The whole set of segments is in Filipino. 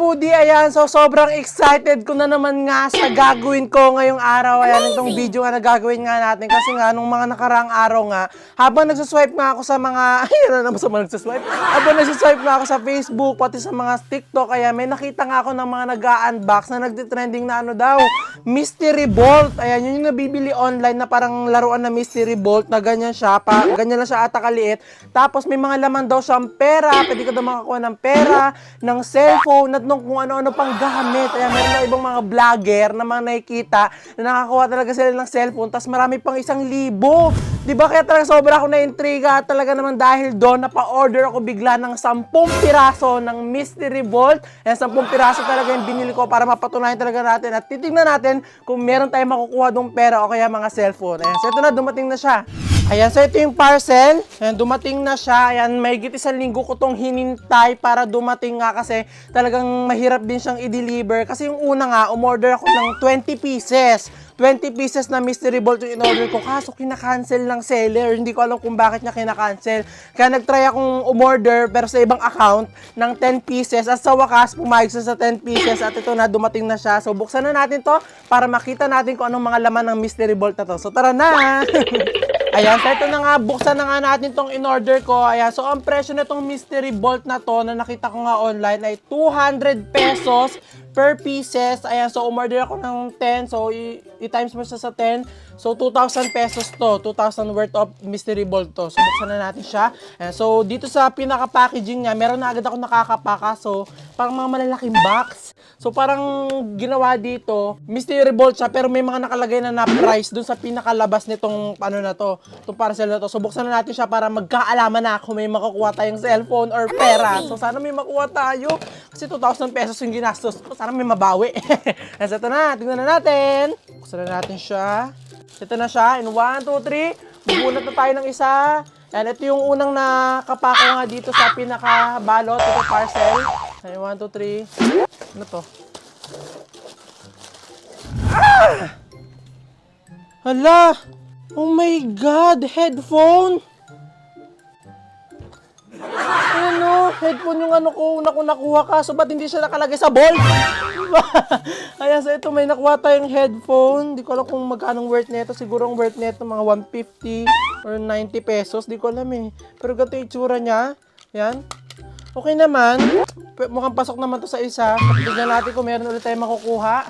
Moody, ayan, so sobrang excited ko na naman nga sa gagawin ko ngayong araw. Ayan, itong video nga na gagawin nga natin. Kasi nga, nung mga nakaraang araw nga, habang nagsuswipe nga ako sa mga, ayan na naman sa mga nagsuswipe. Habang nagsuswipe nga ako sa Facebook, pati sa mga TikTok, ayan, may nakita nga ako ng mga nag-unbox na nagtitrending na ano daw, Mystery Bolt. Ayan, yun yung nabibili online na parang laruan na Mystery Bolt na ganyan siya, ganyan lang siya ata kaliit. Tapos may mga laman daw siyang pera, pwede ka daw makakuha ng pera, ng cellphone, at nung kung ano-ano pang gamit. Ayan, meron na ibang mga vlogger na mga nakikita na nakakuha talaga sila ng cellphone, tapos marami pang 1,000. Diba? Kaya talaga sobra ako na-intriga talaga naman dahil doon napa-order ako bigla ng 10 piraso ng Mystery Bolt. Ayan, 10 piraso talaga yung binili ko para mapatunayan talaga natin at titignan natin kung meron tayong makukuha dong pera o kaya mga cellphone. Ayan, so ito na, dumating na siya. Ayan, so ito yung parcel. Ayan, dumating na siya. Ayan, mahigit 1 linggo ko tong hinintay para dumating nga kasi talagang mahirap din siyang i-deliver. Kasi yung una nga, umorder ako ng 20 pieces. 20 pieces na Mystery Bolt yung in-order ko. Kaso kinakancel ng seller. Hindi ko alam kung bakit niya kinakancel. Kaya nag-try akong umorder pero sa ibang account ng 10 pieces. At sa wakas, pumayag siya sa 10 pieces. At ito na, dumating na siya. So buksan na natin to para makita natin kung anong mga laman ng Mystery Bolt na to. So tara na! Ayan, so ito na nga, buksan na nga natin tong in-order ko. Ayan, so ang presyo na tong Mystery Bolt na to na nakita ko nga online ay 200 pesos per pieces. Ayan, so umorder ako ng 10. So i-times mo siya sa 10. So 2,000 pesos to. 2,000 worth of Mystery Bolt to. So buksan na natin siya. Ayan, so dito sa pinaka-packaging niya, meron na agad ako nakakapaka. So parang mga malalaking box. So parang ginawa dito, Mystery Bolt siya pero may mga nakalagay na price dun sa pinakalabas nitong ano na to, itong parcel na to. So buksan na natin siya para magkaalaman na kung may makukuha tayong cellphone or pera. So sana may makuha tayo kasi 2,000 pesos yung ginastos ko. Sana may mabawi. Kasi ito na, tingnan na natin. Buksan na natin siya. Ito na siya. In 1, 2, 3. Bubunot na tayo ng isa. Yan, ito yung unang nakapako nga dito sa pinakabalot. Ito parcel. Yan, 1, 2, 3. Ano to? Ah! Hala! Oh my God! Headphone! Ano? Headphone yung ano ko, una ko nakuha ka. So, ba't hindi siya nakalagay sa bolt? Ayan, so ito may nakuha tayong headphone. Di ko alam kung magkano worth nito. Siguro ang worth nito mga 150 or 90 pesos. Di ko alam eh. Pero ganito yung itsura niya. Ayan. Okay naman. Mukhang pasok naman to sa isa. Tignan natin kung meron ulit tayong makukuha.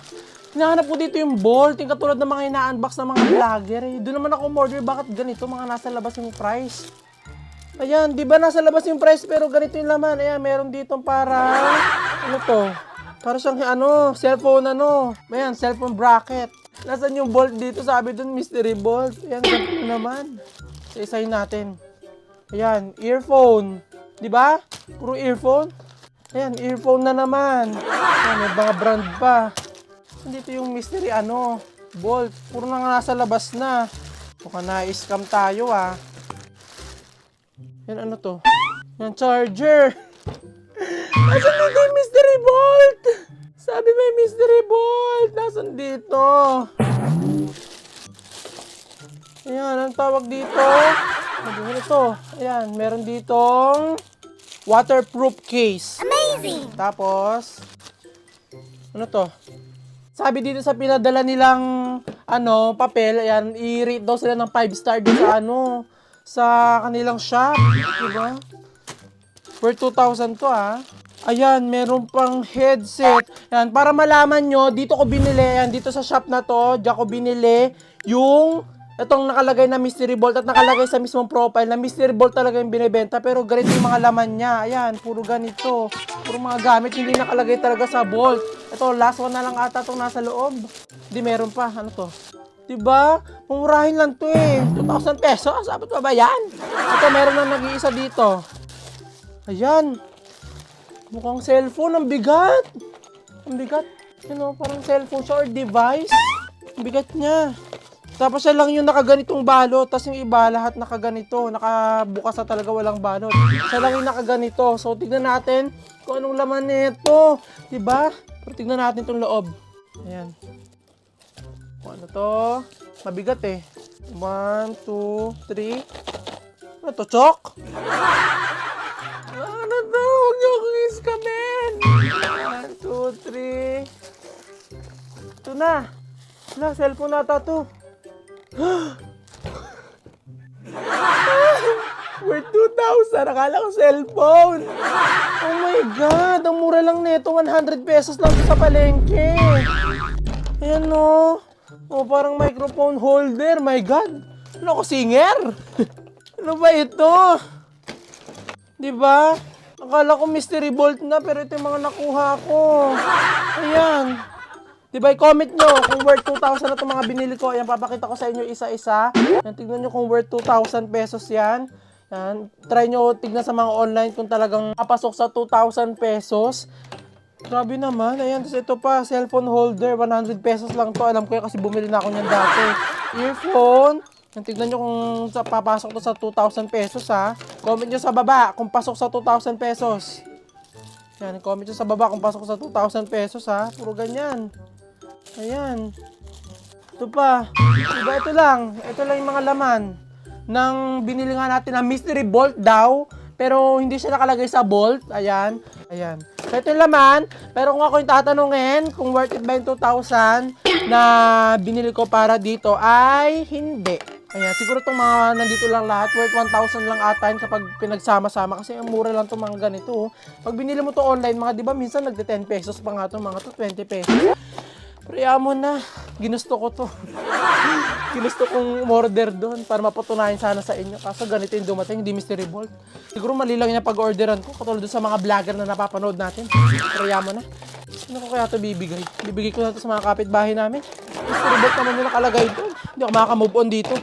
Hinahanap ko dito yung bolt. Yung katulad ng mga ina-unbox ng mga vlogger eh. Doon naman ako umorder. Bakit ganito? Mga nasa labas yung price. Ayan, di ba nasa labas yung price pero ganito yung laman. Ayan, meron dito para ano to? Para siyang ano, cellphone ano. Ayan, cellphone bracket. Nasaan yung bolt dito? Sabi dun, Mystery Bolt. Ayan, ganito naman. So, isahin natin. Ayan, earphone. Di ba? Puro earphone. Ayan, earphone na naman. Ayan, may mga brand pa. Dito yung Mystery ano, Bolt. Puro na nga nasa labas na. Mukhang na-scam tayo ah. Yan, ano to? Yan, charger! Nasaan dito yung Mystery Bolt? Sabi may Mystery Bolt! Nasaan dito? Ayan, ang tawag dito? Ano ito? Ayan, meron ditong waterproof case. Amazing! Tapos, ano to? Sabi dito sa pinadala nilang ano, papel, ayan, i-rate daw sila ng 5 star dito sa ano, sa kanilang shop, diba? Worth 2,000 to ah. Ayan, meron pang headset. Ayan, para malaman nyo, dito ko binili, ayan, dito sa shop na to, diyan ko binili yung itong nakalagay na Mystery Bolt at nakalagay sa mismong profile na Mystery Bolt talaga yung binibenta pero ganito yung mga laman niya. Ayan, puro ganito. Puro mga gamit, hindi nakalagay talaga sa bolt. Ito, last one na lang ata itong nasa loob. Hindi, meron pa. Ano to? Diba? Mumurahin lang to eh. 2,000 pesos. Sabi ba yan? Ito, meron na nag-iisa dito. Ayan. Mukhang cellphone. Ang bigat. Ang bigat. Ano, parang cellphone siya or device. Ang bigat niya. Tapos siya lang yung nakaganitong balot. Tapos yung iba, lahat nakaganito. Nakabukas na talaga, walang balot. Siya lang yung nakaganito. So, tignan natin kung anong laman nito. Diba? Pero tignan natin itong loob. Ayan. Ano to? Mabigat eh. 1, 2, 3. Ano to? Chok? Ano to? Huwag niyo akong iskamin. 1, 2, na. Wala, cellphone nata to. Worth 2,000. Akala ko cellphone. Oh my God. Ang mura lang nito. 100 pesos lang to sa palengke. Ayan o. Oh, parang microphone holder. My God. Ano ko, singer? Ano ba ito? Diba? Akala ko mystery bolt na, pero ito yung mga nakuha ko. Ayan. Diba, i-comment nyo kung worth 2,000 na itong mga binili ko. Ayan, papakita ko sa inyo isa-isa. Ayan, tignan nyo kung worth 2,000 pesos yan. Ayan, try nyo tignan sa mga online kung talagang papasok sa 2,000 pesos. Grabe naman. Ayan, tapos ito pa, cellphone holder. 100 pesos lang to. Alam ko yan kasi bumili na ako niyan dati. Earphone. Ayan, tignan nyo kung papasok to sa 2,000 pesos ha. Comment nyo sa baba kung pasok sa 2,000 pesos. Ayan, comment nyo sa baba kung pasok sa 2,000 pesos ha. Puro ganyan. Ayan. Ito pa. Diba ito lang? Ito lang yung mga laman ng binili nga natin na mystery bolt daw. Pero hindi siya nakalagay sa bolt. Ayan. Ayan. So ito yung laman. Pero kung ako yung tatanungin kung worth it ba yung 2,000 na binili ko para dito ay hindi. Ayan. Siguro itong mga nandito lang lahat worth 1,000 lang ata kapag pinagsama-sama. Kasi ang mura lang itong mga ganito. Pag binili mo to online, mga di ba minsan nagde 10 pesos pa nga itong mga to 20 pesos. Pero mo na, ginusto ko to. Ginusto kong order doon para mapatunayan sana sa inyo. Kaso ganito yung dumating, hindi mystery bolt. Siguro mali lang niya pag-orderan ko, katulad doon sa mga vlogger na napapanood natin. Pero mo na. Ano ko kaya ito bibigay? Bibigay ko na ito sa mga kapitbahay namin. Mystery bolt naman yung nakalagay doon. Hindi ako makaka-move on dito.